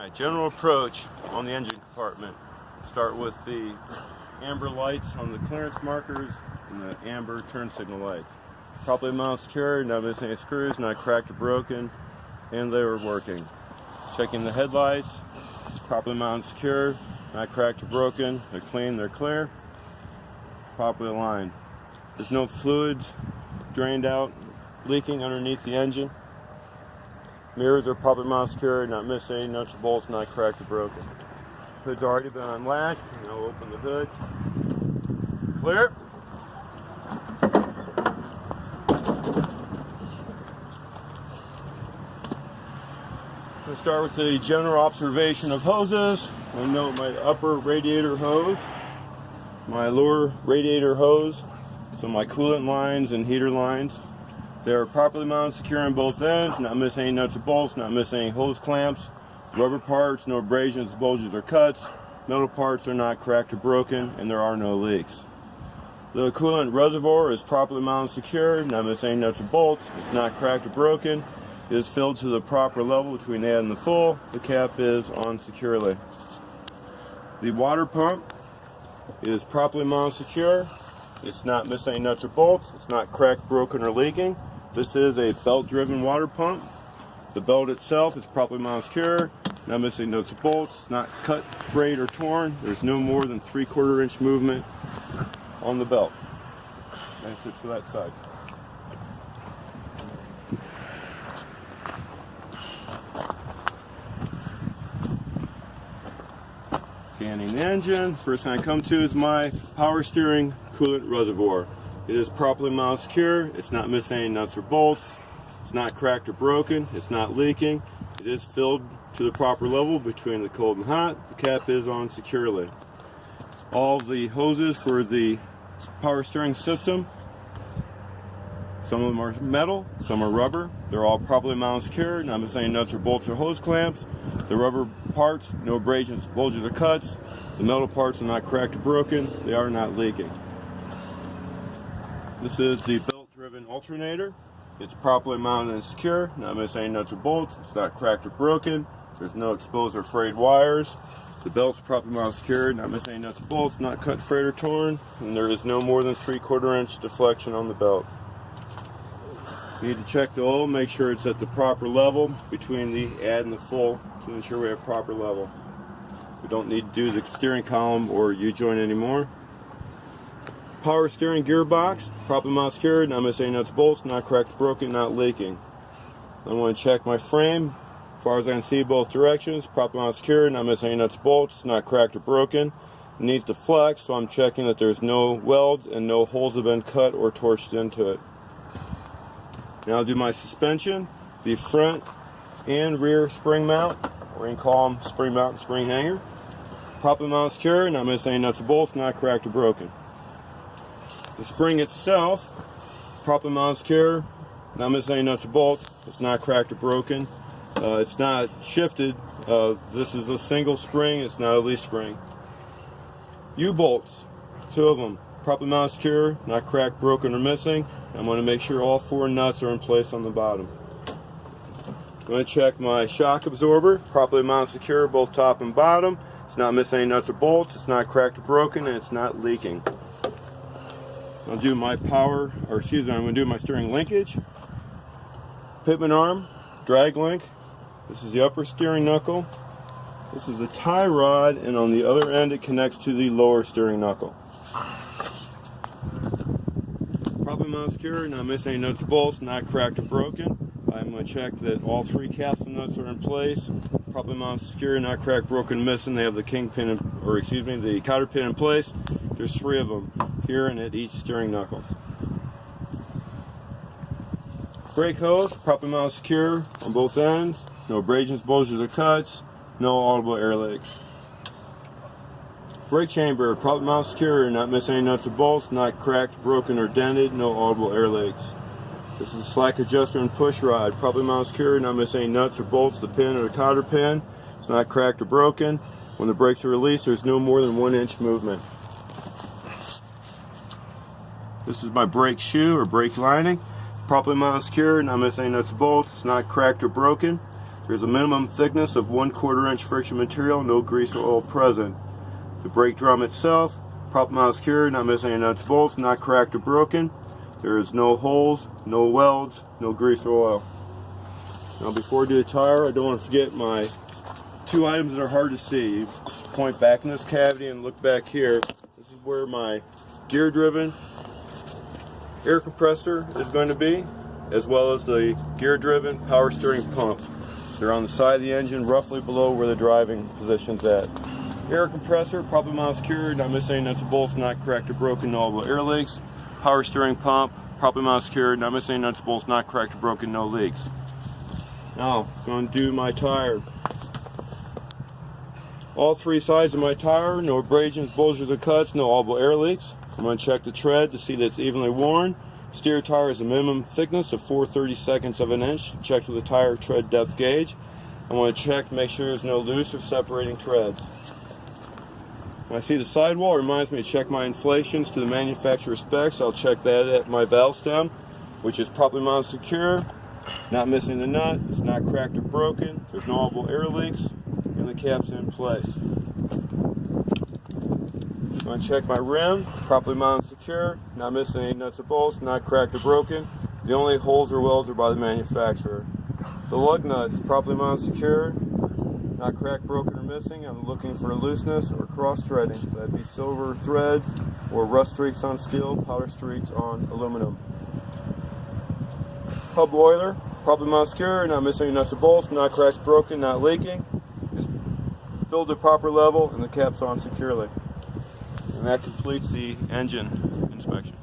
Alright, general approach on the engine compartment. Start with the amber lights on the clearance markers and the amber turn signal lights. Properly mounted secure, not missing any screws, not cracked or broken, and they were working. Checking the headlights, properly mounted secure, not cracked or broken, they're clean, they're clear, properly aligned. There's no fluids drained out, leaking underneath the engine. Mirrors are properly mounted secure, not missing any nuts or bolts, not cracked or broken. Hood's already been unlatched. Now open the hood. Clear. We'll start with the general observation of hoses. I'll note my upper radiator hose, my lower radiator hose, so my coolant lines and heater lines. They're properly mounted secure on both ends, not missing any nuts or bolts, not missing any hose clamps. Rubber parts, no abrasions, bulges, or cuts. Metal parts are not cracked or broken, and there are no leaks. The coolant reservoir is properly mounted secure, not missing any nuts or bolts. It's not cracked or broken. It is filled to the proper level between the head and the full. The cap is on securely. The water pump is properly mounted secure. It's not missing any nuts or bolts. It's not cracked, broken, or leaking. This is a belt-driven water pump. The belt itself is properly mounted secure, not missing nuts or bolts. It's not cut, frayed, or torn. There's no more than 3/4 inch movement on the belt. That's it for that side. Scanning the engine. First thing I come to is my power steering coolant reservoir. It is properly mounted secure. It's not missing any nuts or bolts. It's not cracked or broken. It's not leaking. It is filled to the proper level between the cold and hot. The cap is on securely. All the hoses for the power steering system, some of them are metal, some are rubber. They're all properly mounted secure, not missing any nuts or bolts or hose clamps. The rubber parts, no abrasions, bulges, or cuts. The metal parts are not cracked or broken. They are not leaking. This is the belt-driven alternator. It's properly mounted and secure, not missing any nuts or bolts. It's not cracked or broken. There's no exposed or frayed wires. The belt's properly mounted secure, not missing any nuts or bolts, not cut, frayed, or torn. And there is no more than 3/4 inch deflection on the belt. You need to check the oil, make sure it's at the proper level between the add and the full to ensure we have proper level. We don't need to do the steering column or U-joint anymore. Power steering gearbox, properly mounted secure, not missing any nuts, bolts, not cracked, broken, not leaking. I want to check my frame. As far as I can see, both directions, properly mounted secure, not missing any nuts, bolts, not cracked or broken. It needs to flex, so I'm checking that there's no welds and no holes have been cut or torched into it. Now I'll do my suspension, the front and rear spring mount, or you can call them spring mount and spring hanger. Properly mounted secure, not missing any nuts or bolts, not cracked or broken. The spring itself, properly mounted secure, not missing any nuts or bolts. It's not cracked or broken. It's not shifted. This is a single spring. It's not a leaf spring. U-bolts, 2 of them, properly mounted secure, not cracked, broken, or missing. I'm going to make sure all 4 nuts are in place on the bottom. I'm going to check my shock absorber, properly mounted secure, both top and bottom. It's not missing any nuts or bolts. It's not cracked or broken, and it's not leaking. I'll do my I'm going to do my steering linkage. Pitman arm, drag link. This is the upper steering knuckle. This is the tie rod, and on the other end it connects to the lower steering knuckle. Properly mounted secure, not missing any nuts or bolts, not cracked or broken. I'm going to check that all 3 caps and nuts are in place. Properly mounted secure, not cracked, broken, missing. They have the the cotter pin in place. There's 3 of them here and at each steering knuckle. Brake hose, properly mounted secure on both ends. No abrasions, bulges, or cuts. No audible air leaks. Brake chamber, properly mounted secure, not missing any nuts or bolts, not cracked, broken, or dented. No audible air leaks. This is a slack adjuster and push rod, properly mounted secure, not missing any nuts or bolts, the pin or the cotter pin. It's not cracked or broken. When the brakes are released, there's no more than 1 inch movement. This is my brake shoe or brake lining. Properly mounted secure, not missing any nuts or bolts. It's not cracked or broken. There's a minimum thickness of 1/4 inch friction material, no grease or oil present. The brake drum itself, properly mounted secure, not missing any nuts and bolts, not cracked or broken. There is no holes, no welds, no grease or oil. Now before I do the tire, I don't want to forget my two items that are hard to see. Point back in this cavity and look back here. This is where my gear driven air compressor is going to be, as well as the gear driven power steering pump. They're on the side of the engine, roughly below where the driving position's at. Air compressor, properly mounted secure, not missing any nuts and bolts, not cracked or broken, no audible air leaks. Power steering pump, properly mounted secure, not missing any nuts and bolts, not cracked or broken, no leaks. Now, I'm going to do my tire. All three sides of my tire, no abrasions, bulges, or cuts, no audible air leaks. I'm going to check the tread to see that it's evenly worn. Steer tire is a minimum thickness of 4/32 of an inch. Check with the tire tread depth gauge. I want to check to make sure there's no loose or separating treads. When I see the sidewall, it reminds me to check my inflations to the manufacturer specs. I'll check that at my valve stem, which is properly mounted secure. It's not missing the nut, it's not cracked or broken, there's no audible air leaks, and the cap's in place. I'm going to check my rim, properly mounted secure, not missing any nuts or bolts, not cracked or broken. The only holes or welds are by the manufacturer. The lug nuts, properly mounted secure, not cracked, broken, or missing. I'm looking for looseness or cross-threading, so that'd be silver threads or rust streaks on steel, powder streaks on aluminum. Hub oiler, properly mounted secure, not missing any nuts or bolts, not cracked, broken, not leaking. Just filled to proper level and the cap's on securely. And that completes the engine inspection.